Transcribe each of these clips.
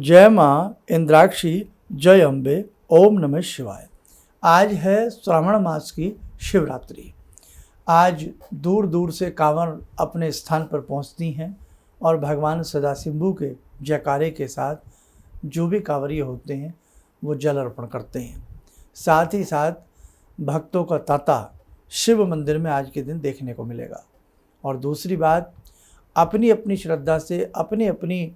जय माँ इंद्राक्षी, जय अम्बे, ओम नमः शिवाय। आज है श्रावण मास की शिवरात्रि। आज दूर दूर से कांवर अपने स्थान पर पहुंचती हैं और भगवान सदाशिवु के जयकारे के साथ जो भी कांवरिये होते हैं वो जल अर्पण करते हैं। साथ ही साथ भक्तों का तांता शिव मंदिर में आज के दिन देखने को मिलेगा। और दूसरी बात, अपनी अपनी श्रद्धा से अपनी अपनी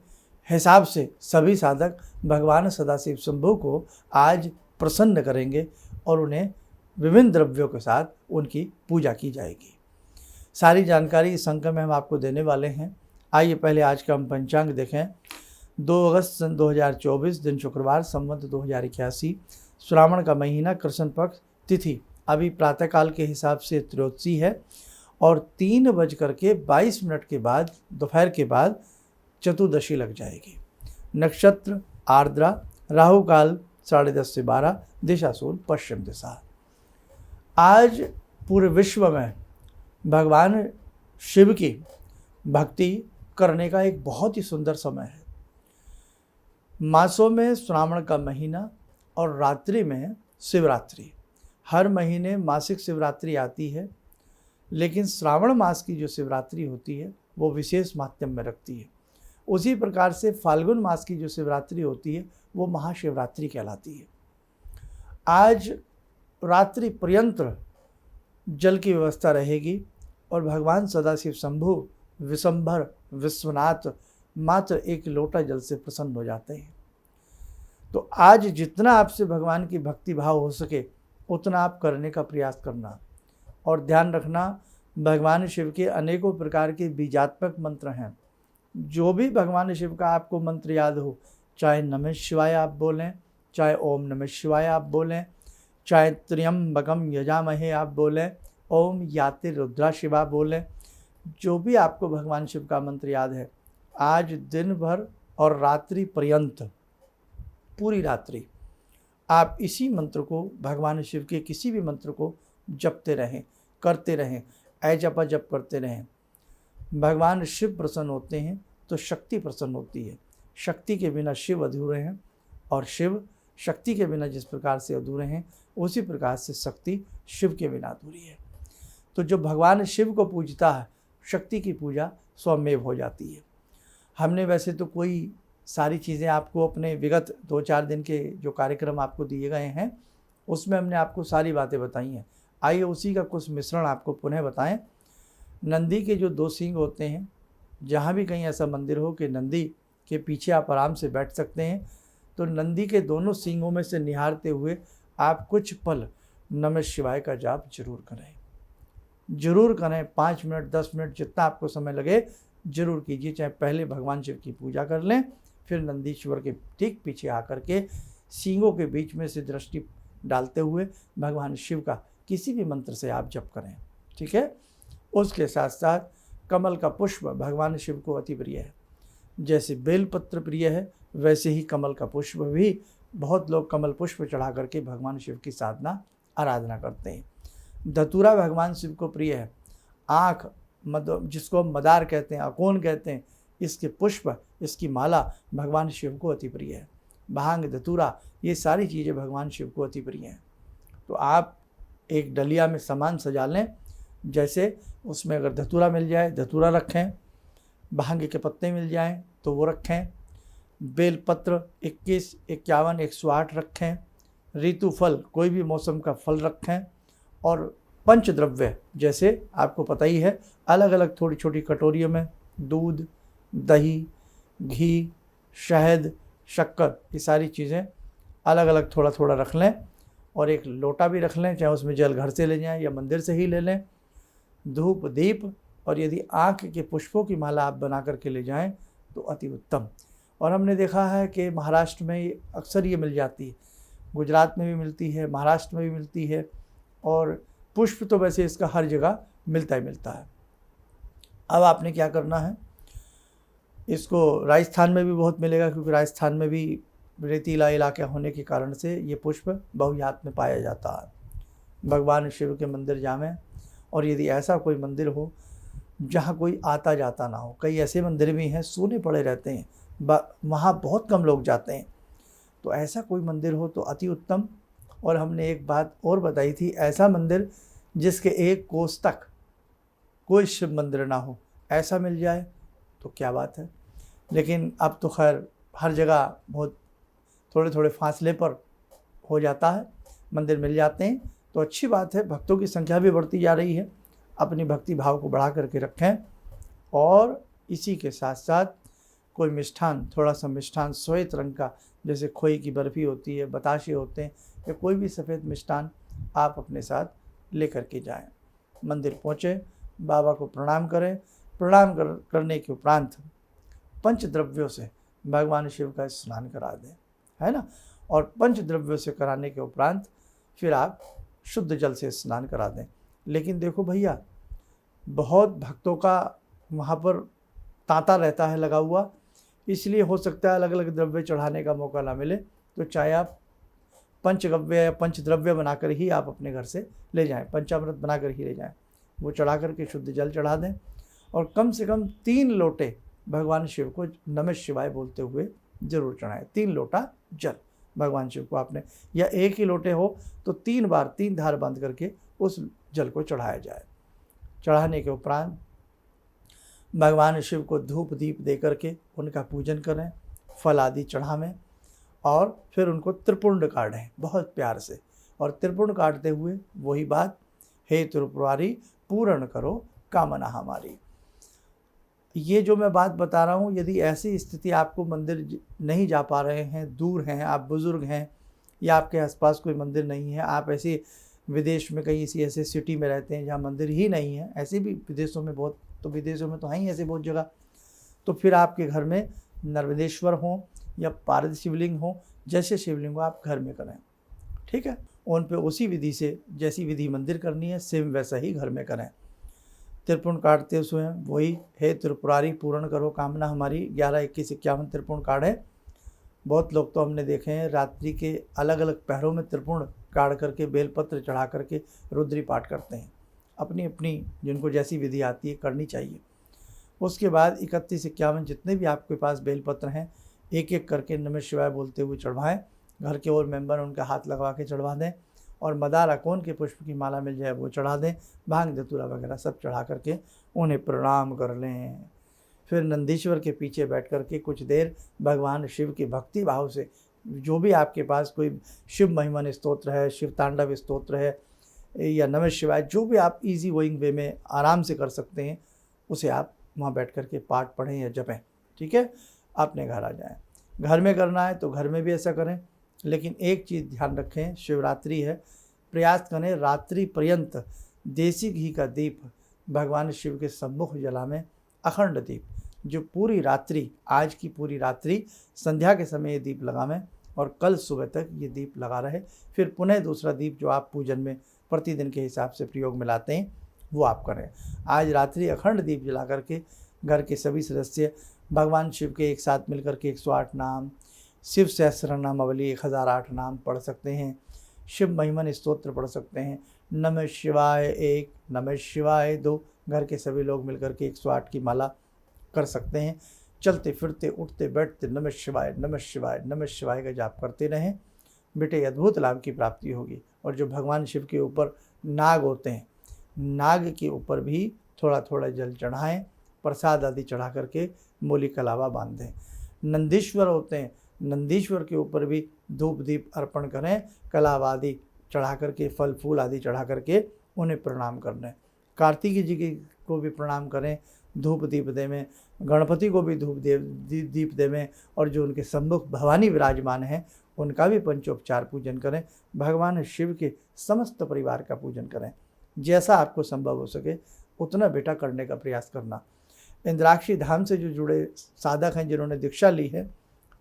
हिसाब से सभी साधक भगवान सदाशिव शंभू को आज प्रसन्न करेंगे और उन्हें विभिन्न द्रव्यों के साथ उनकी पूजा की जाएगी। सारी जानकारी इस अंक में हम आपको देने वाले हैं। आइए पहले आज का हम पंचांग देखें। 2 अगस्त सन 2024 दिन शुक्रवार, संवत 2081, श्रावण का महीना, कृष्ण पक्ष, तिथि अभी प्रातःकाल के हिसाब से त्रयोदशी है और 3:22 के बाद दोपहर के बाद चतुर्दशी लग जाएगी। नक्षत्र आर्द्रा, राहु काल 10:30 से 12, दिशा सूल पश्चिम दिशा। आज पूरे विश्व में भगवान शिव की भक्ति करने का एक बहुत ही सुंदर समय है। मासों में श्रावण का महीना और रात्रि में शिवरात्रि। हर महीने मासिक शिवरात्रि आती है, लेकिन श्रावण मास की जो शिवरात्रि होती है वो विशेष माहात्म्य में रखती है। उसी प्रकार से फाल्गुन मास की जो शिवरात्रि होती है वो महाशिवरात्रि कहलाती है। आज रात्रि पर्यंत जल की व्यवस्था रहेगी और भगवान सदाशिव शंभु विशंभर विश्वनाथ मात्र 1 लोटा जल से प्रसन्न हो जाते हैं। तो आज जितना आपसे भगवान की भक्ति भाव हो सके उतना आप करने का प्रयास करना। और ध्यान रखना, भगवान शिव के अनेकों प्रकार के बीजात्मक मंत्र हैं। जो भी भगवान शिव का आपको मंत्र याद हो, चाहे नमः शिवाय आप बोलें, चाहे ओम नमः शिवाय आप बोलें, चाहे त्र्यंबकम यजामहे आप बोलें, ओम याति रुद्रा शिवा बोलें, जो भी आपको भगवान शिव का मंत्र याद है, आज दिन भर और रात्रि पर्यंत पूरी रात्रि आप इसी मंत्र को, भगवान शिव के किसी भी मंत्र को जपते रहें, करते रहें, जपा जप करते रहें। भगवान शिव प्रसन्न होते हैं तो शक्ति प्रसन्न होती है। शक्ति के बिना शिव अधूरे हैं और शिव शक्ति के बिना जिस प्रकार से अधूरे हैं उसी प्रकार से शक्ति शिव के बिना अधूरी है। तो जो भगवान शिव को पूजता है, शक्ति की पूजा स्वमेव हो जाती है। हमने वैसे तो कोई सारी चीज़ें आपको अपने विगत 2-4 दिन के जो कार्यक्रम आपको दिए गए हैं उसमें हमने आपको सारी बातें बताई हैं। आइए उसी का कुछ मिश्रण आपको पुनः बताएं। नंदी के जो 2 सींग होते हैं, जहाँ भी कहीं ऐसा मंदिर हो कि नंदी के पीछे आप आराम से बैठ सकते हैं, तो नंदी के दोनों सींगों में से निहारते हुए आप कुछ पल नमः शिवाय का जाप जरूर करें। जरूर करें, 5 मिनट 10 मिनट जितना आपको समय लगे जरूर कीजिए। चाहे पहले भगवान शिव की पूजा कर लें, फिर नंदीश्वर के ठीक पीछे आकर के सींगों के बीच में से दृष्टि डालते हुए भगवान शिव का किसी भी मंत्र से आप जप करें। ठीक है। उसके साथ साथ कमल का पुष्प भगवान शिव को अति प्रिय है। जैसे बेलपत्र प्रिय है वैसे ही कमल का पुष्प भी, बहुत लोग कमल पुष्प चढ़ा करके भगवान शिव की साधना आराधना करते हैं। धतूरा भगवान शिव को प्रिय है। आँख जिसको हम मदार कहते हैं, अकोन कहते हैं, इसके पुष्प, इसकी माला भगवान शिव को अति प्रिय है। भांग, धतूरा, ये सारी चीज़ें भगवान शिव को अति प्रिय हैं। तो आप एक डलिया में सामान सजा लें, जैसे उसमें अगर धतूरा मिल जाए धतूरा रखें, भांग के पत्ते मिल जाएं तो वो रखें, बेलपत्र 21, 51, 108 रखें, ऋतु फल कोई भी मौसम का फल रखें, और पंचद्रव्य जैसे आपको पता ही है अलग अलग थोड़ी छोटी कटोरियों में दूध, दही, घी, शहद, शक्कर, ये सारी चीज़ें अलग अलग थोड़ा थोड़ा रख लें और एक लोटा भी रख लें, चाहे उसमें जल घर से ले जाएं या मंदिर से ही ले लें। धूप, दीप, और यदि आँख के पुष्पों की माला आप बना करके ले जाएं तो अति उत्तम। और हमने देखा है कि महाराष्ट्र में अक्सर ये मिल जाती है, गुजरात में भी मिलती है, महाराष्ट्र में भी मिलती है, और पुष्प तो वैसे इसका हर जगह मिलता ही मिलता है। अब आपने क्या करना है, इसको राजस्थान में भी बहुत मिलेगा क्योंकि राजस्थान में भी रेतीला इलाका होने के कारण से ये पुष्प बहुयात में पाया जाता है। भगवान शिव के मंदिर जावें, और यदि ऐसा कोई मंदिर हो जहाँ कोई आता जाता ना हो, कई ऐसे मंदिर भी हैं सूने पड़े रहते हैं, वहाँ बहुत कम लोग जाते हैं। तो ऐसा कोई मंदिर हो तो अति उत्तम। और हमने एक बात और बताई थी, ऐसा मंदिर जिसके 1 कोस तक कोई शिव मंदिर ना हो, ऐसा मिल जाए तो क्या बात है। लेकिन अब तो खैर हर जगह बहुत थोड़े थोड़े फासले पर हो जाता है, मंदिर मिल जाते हैं, तो अच्छी बात है। भक्तों की संख्या भी बढ़ती जा रही है। अपनी भक्ति भाव को बढ़ा करके रखें। और इसी के साथ साथ कोई मिष्ठान, थोड़ा सा मिष्ठान श्वेत रंग का, जैसे खोए की बर्फ़ी होती है, बताशे होते हैं, या कोई भी सफ़ेद मिष्ठान आप अपने साथ लेकर के जाएं। मंदिर पहुँचे, बाबा को प्रणाम करें। प्रणाम करने के उपरांत पंचद्रव्यों से भगवान शिव का स्नान करा दें, है ना। और पंचद्रव्यों से कराने के उपरांत फिर आप शुद्ध जल से स्नान करा दें। लेकिन देखो भैया, बहुत भक्तों का वहाँ पर तांता रहता है लगा हुआ, इसलिए हो सकता है अलग अलग द्रव्य चढ़ाने का मौका ना मिले। तो चाहे आप पंचगव्य या पंचद्रव्य बनाकर ही आप अपने घर से ले जाएं, पंचामृत बनाकर ही ले जाएं, वो चढ़ा करके शुद्ध जल चढ़ा दें। और कम से कम 3 लोटे भगवान शिव को नमः शिवाय बोलते हुए जरूर चढ़ाएं। 3 लोटा जल भगवान शिव को आपने, या 1 ही लोटे हो तो 3 बार 3 धार बांध करके उस जल को चढ़ाया जाए। चढ़ाने के उपरांत भगवान शिव को धूप दीप दे करके उनका पूजन करें, फल आदि चढ़ावें, और फिर उनको त्रिपुंड काटें बहुत प्यार से। और त्रिपुंड काटते हुए वही बात, हे त्रिपुरारी पूर्ण करो कामना हमारी। ये जो मैं बात बता रहा हूँ, यदि ऐसी स्थिति आपको मंदिर नहीं जा पा रहे हैं, दूर हैं, आप बुज़ुर्ग हैं, या आपके आसपास कोई मंदिर नहीं है, आप ऐसे विदेश में कहीं ऐसे सिटी में रहते हैं जहाँ मंदिर ही नहीं है, ऐसे भी विदेशों में बहुत, तो विदेशों में तो हैं ही ऐसे बहुत जगह, तो फिर आपके घर में नर्मदेश्वर हो या पारद शिवलिंग हो, जैसे शिवलिंग को आप घर में करें, ठीक है। उन पे उसी विधि से, जैसी विधि मंदिर करनी है, सेम वैसा ही घर में करें। त्रिपुंड काटते हुए वही, हे त्रिपुरारी पूर्ण करो कामना हमारी, 11, 21, 51 त्रिपुंड काटें। बहुत लोग तो हमने देखे हैं रात्रि के अलग अलग पहरों में त्रिपुंड काट करके बेलपत्र चढ़ा करके रुद्री पाठ करते हैं। अपनी अपनी जिनको जैसी विधि आती है करनी चाहिए। उसके बाद 31, 51 जितने भी आपके पास बेलपत्र हैं, एक एक करके नमः शिवाय बोलते हुए चढ़वाएं। घर के और मेंबर उनका हाथ लगवा के चढ़वा दें, और मदार अकोन के पुष्प की माला मिल जाए वो चढ़ा दें, भांग धतूरा वगैरह सब चढ़ा करके उन्हें प्रणाम कर लें। फिर नंदीश्वर के पीछे बैठ करके कुछ देर भगवान शिव की भक्ति भाव से, जो भी आपके पास कोई शिव महिमन स्तोत्र है, शिव तांडव स्तोत्र है, या नमः शिवाय, जो भी आप इजी गोइंग वे में आराम से कर सकते हैं, उसे आप वहाँ बैठ करके पाठ पढ़ें या जपें, ठीक है। अपने घर आ जाएं। घर में करना है तो घर में भी ऐसा करें, लेकिन एक चीज़ ध्यान रखें, शिवरात्रि है, प्रयास करें रात्रि पर्यंत देसी घी का दीप भगवान शिव के सम्मुख जलावें, अखंड दीप, जो पूरी रात्रि, आज की पूरी रात्रि संध्या के समय ये दीप लगावें, और कल सुबह तक ये दीप लगा रहे। फिर पुनः दूसरा दीप जो आप पूजन में प्रतिदिन के हिसाब से प्रयोग में लाते हैं वो आप करें। आज रात्रि अखंड दीप जला करके घर के सभी सदस्य भगवान शिव के एक साथ मिलकर के 108 नाम, शिव सहस्र नामावली 1008 नाम पढ़ सकते हैं, शिव महिमन स्तोत्र पढ़ सकते हैं, नमः शिवाय 1, नमः शिवाय 2, घर के सभी लोग मिलकर के 108 की माला कर सकते हैं। चलते फिरते उठते बैठते नमः शिवाय नमः शिवाय नमः शिवाय का जाप करते रहें, बेटे अद्भुत लाभ की प्राप्ति होगी। और जो भगवान शिव के ऊपर नाग होते हैं, नाग के ऊपर भी थोड़ा थोड़ा जल चढ़ाएं, प्रसाद आदि चढ़ा करके मूली कलावा बांध दें। नंदीश्वर होते हैं, नंदीश्वर के ऊपर भी धूप दीप अर्पण करें, कलावा आदि चढ़ा करके, फल फूल आदि चढ़ा करके उन्हें प्रणाम कर दें। कार्तिक जी को भी प्रणाम करें, धूप दीप देवें, गणपति को भी धूप दीप देवें, और जो उनके सम्मुख भवानी विराजमान हैं उनका भी पंचोपचार पूजन करें। भगवान शिव के समस्त परिवार का पूजन करें। जैसा आपको संभव हो सके उतना बेटा करने का प्रयास करना। इंद्राक्षी धाम से जो जुड़े साधक हैं जिन्होंने दीक्षा ली है,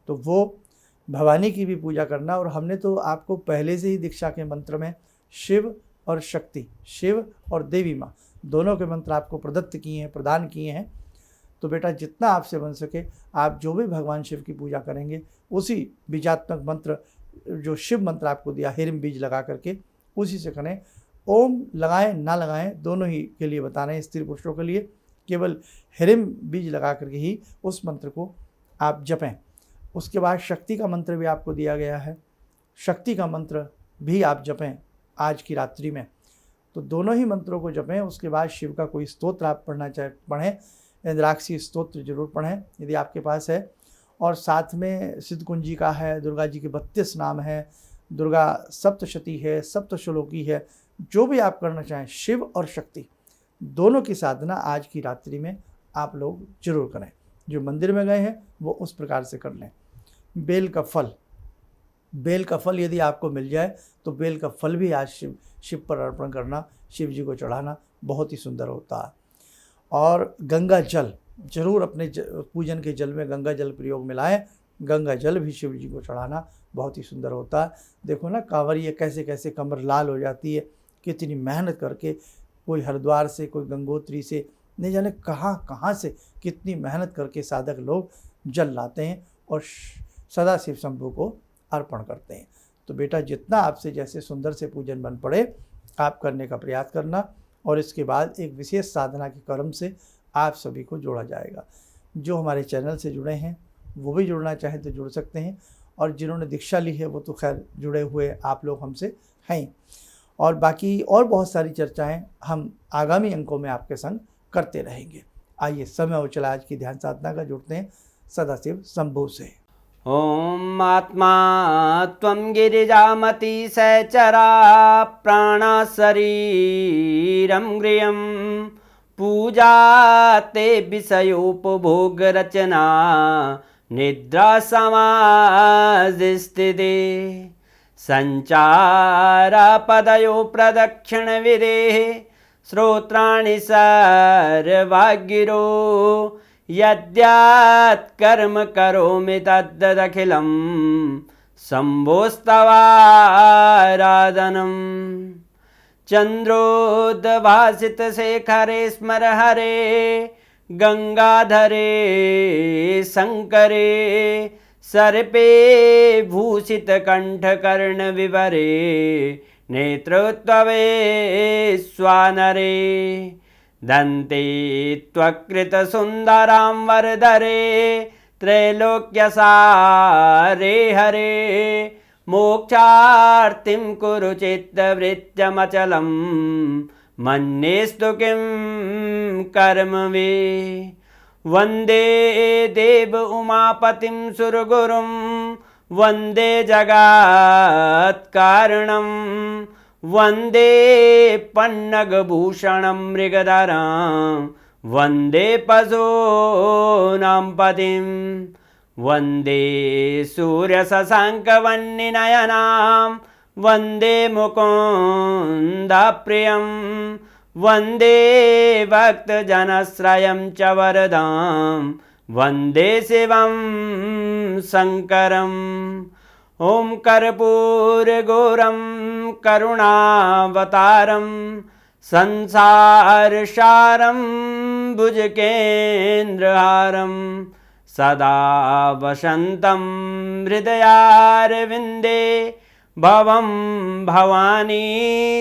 तो वो भवानी की भी पूजा करना। और हमने तो आपको पहले से ही दीक्षा के मंत्र में शिव और शक्ति, शिव और देवी माँ दोनों के मंत्र आपको प्रदत्त किए हैं, प्रदान किए हैं। तो बेटा जितना आपसे बन सके आप जो भी भगवान शिव की पूजा करेंगे उसी बीजात्मक मंत्र, जो शिव मंत्र आपको दिया हिरम बीज लगा करके, उसी से करें। ओम लगाएं ना लगाएं दोनों ही के लिए बता रहे हैं, स्त्री पुरुषों के लिए केवल हिरम बीज लगा करके ही उस मंत्र को आप जपें। उसके बाद शक्ति का मंत्र भी आपको दिया गया है, शक्ति का मंत्र भी आप जपें आज की रात्रि में। तो दोनों ही मंत्रों को जपें। उसके बाद शिव का कोई स्तोत्र आप पढ़ें, इंद्राक्षी स्तोत्र जरूर पढ़ें यदि आपके पास है। और साथ में सिद्ध कुंजी का है, दुर्गा जी के 32 नाम है, दुर्गा सप्तशती है, सप्तश्लोकी है। जो भी आप करना चाहें, शिव और शक्ति दोनों की साधना आज की रात्रि में आप लोग जरूर करें। जो मंदिर में गए हैं वो उस प्रकार से कर लें। बेल का फल यदि आपको मिल जाए तो बेल का फल भी आज शिव पर अर्पण करना, शिव जी को चढ़ाना बहुत ही सुंदर होता है। और गंगा जल जरूर अपने पूजन के जल में गंगा जल प्रयोग मिलाएं। गंगा जल भी शिव जी को चढ़ाना बहुत ही सुंदर होता है। देखो ना, कांवरिया कैसे कैसे कमर लाल हो जाती है, कितनी मेहनत करके, कोई हरिद्वार से, कोई गंगोत्री से, नहीं जाने कहाँ कहाँ से कितनी मेहनत करके साधक लोग जल लाते हैं और सदा शिव शंभू को अर्पण करते हैं। तो बेटा, जितना आपसे जैसे सुंदर से पूजन बन पड़े आप करने का प्रयास करना। और इसके बाद एक विशेष साधना के क्रम से आप सभी को जोड़ा जाएगा। जो हमारे चैनल से जुड़े हैं वो भी जुड़ना चाहें तो जुड़ सकते हैं, और जिन्होंने दीक्षा ली है वो तो खैर जुड़े हुए आप लोग हमसे हैं। और बाकी और बहुत सारी चर्चाएं हम आगामी अंकों में आपके संग करते रहेंगे। आइए, समय हो चला आज की ध्यान साधना का। जुड़ते हैं सदाशिव शंभू से। ॐ आत्मा त्वं गिरिजामति सहचरा प्राणा शरीरं गृहं पूजा ते विषयोपभोगरचना निद्रा समाधिस्थिते सञ्चारपदयो प्रदक्षिणविधेः श्रोत्राणि सर्वागिरो यद्यात्कर्म करोमि तद्दखिलं शम्भोस्तवाराधनम् चन्द्रोद्भासितशेखरे स्मर हरे गंगाधरे शङ्करे सर्पे भूषितकण्ठकर्णविवरे नेत्रोत्तवे स्वानरे दन्ते त्वकृतसुन्दरां वरदरे त्रैलोक्यसारे हरे मोक्षार्तिं कुरु चित्तवृत्त्यमचलं मन्येस्तु किं कर्म वे वन्दे देव उमापतिं सुरगुरुं वन्दे जगत्कारणं वन्दे पन्नगभूषणं मृगधरं वन्दे पशूनां पतिं वन्दे सूर्यशशाङ्कवह्निनयनां वन्दे मुकुन्दप्रियं वन्दे भक्तजनश्रयं च वरदां वन्दे शिवं शङ्करम् ॐ कर्पूरगौरं करुणावतारं संसारसारं भुजगेन्द्रहारं सदा वसन्तं हृदयारविन्दे भवं भवानी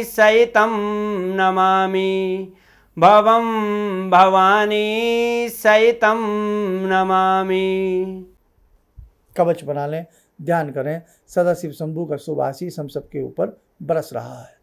सहितं नमामि भवं भवानी सहितं नमामि। कवच बना लें, ध्यान करें। सदाशिव शंभू का शुभ आशीष हम सबके ऊपर बरस रहा है।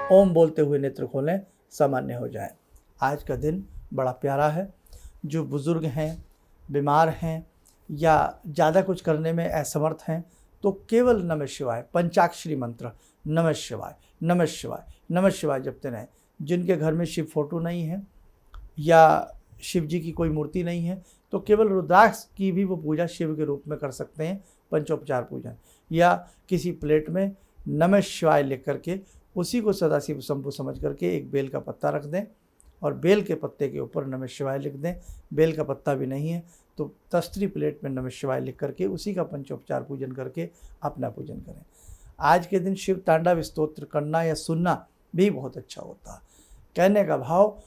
ओम बोलते हुए नेत्र खोलें, सामान्य हो जाए। आज का दिन बड़ा प्यारा है। जो बुजुर्ग हैं, बीमार हैं या ज़्यादा कुछ करने में असमर्थ हैं तो केवल नमः शिवाय पंचाक्षरी मंत्र नमः शिवाय नमः शिवाय नमः शिवाय जपते रहें। जिनके घर में शिव फोटो नहीं है या शिव जी की कोई मूर्ति नहीं है तो केवल रुद्राक्ष की भी वो पूजा शिव के रूप में कर सकते हैं, पंचोपचार पूजन। या किसी प्लेट में नमः शिवाय लिख करके उसी को सदाशिव शंभू समझ करके एक बेल का पत्ता रख दें और बेल के पत्ते के ऊपर नमः शिवाय लिख दें। बेल का पत्ता भी नहीं है तो तस्तरी प्लेट में नमः शिवाय लिख करके उसी का पंचोपचार पूजन करके अपना पूजन करें। आज के दिन शिव तांडव स्तोत्र करना या सुनना भी बहुत अच्छा होता है। कहने का भाव,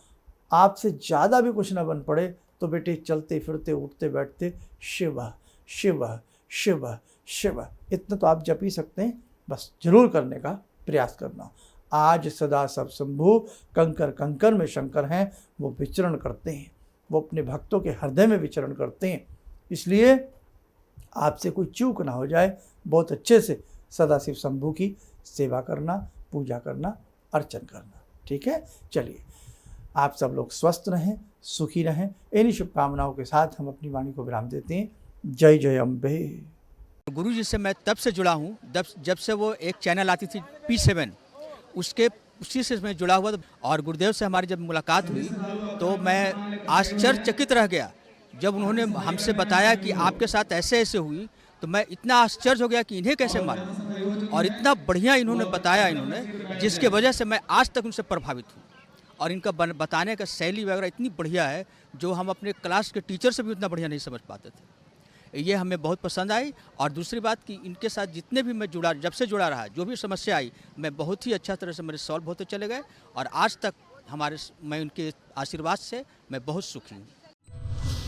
आपसे ज़्यादा भी कुछ ना बन पड़े तो बेटे चलते फिरते उठते बैठते शिव शिव शिव शिव इतना तो आप जप ही सकते हैं, बस जरूर करने का प्रयास करना। आज सदा सब शंभु कंकर कंकर में शंकर हैं, वो विचरण करते हैं, वो अपने भक्तों के हृदय में विचरण करते हैं। इसलिए आपसे कोई चूक ना हो जाए, बहुत अच्छे से सदाशिव शंभु की सेवा करना, पूजा करना, अर्चन करना। ठीक है, चलिए आप सब लोग स्वस्थ रहें, सुखी रहें। इन्हीं शुभकामनाओं के साथ हम अपनी वाणी को विराम देते हैं। जय जय अम्बे। गुरु जी से मैं तब से जुड़ा हूँ जब से वो एक चैनल आती थी P7, उसी से मैं जुड़ा हुआ था। और गुरुदेव से हमारी जब मुलाकात हुई तो मैं आश्चर्यचकित रह गया जब उन्होंने हमसे बताया कि आपके साथ ऐसे ऐसे हुई। तो मैं इतना आश्चर्य हो गया कि इन्हें कैसे मालूम, और इतना बढ़िया इन्होंने बताया इन्होंने, जिसके वजह से मैं आज तक उनसे प्रभावित हूँ। और इनका बताने का शैली वगैरह इतनी बढ़िया है जो हम अपने क्लास के टीचर से भी उतना बढ़िया नहीं समझ पाते थे। ये हमें बहुत पसंद आई। और दूसरी बात कि इनके साथ जितने भी मैं जुड़ा, जब से जुड़ा रहा, जो भी समस्या आई, मैं बहुत ही अच्छा तरह से मेरे सॉल्व होते चले गए। और आज तक मैं उनके आशीर्वाद से मैं बहुत सुखी हूँ।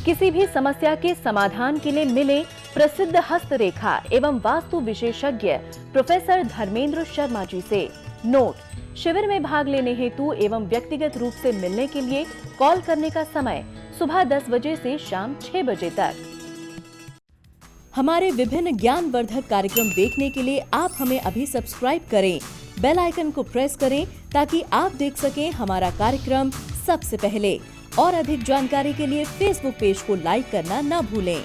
किसी भी समस्या के समाधान के लिए मिले प्रसिद्ध हस्तरेखा एवं वास्तु विशेषज्ञ प्रोफेसर धर्मेंद्र शर्मा जी से। नोट: शिविर में भाग लेने हेतु एवं व्यक्तिगत रूप से मिलने के लिए कॉल करने का समय सुबह 10 बजे से शाम 6 बजे तक। हमारे विभिन्न ज्ञानवर्धक कार्यक्रम देखने के लिए आप हमें अभी सब्सक्राइब करें, बेल आइकन को प्रेस करें ताकि आप देख सकें हमारा कार्यक्रम सबसे पहले। और अधिक जानकारी के लिए फेसबुक पेज को लाइक करना न भूलें।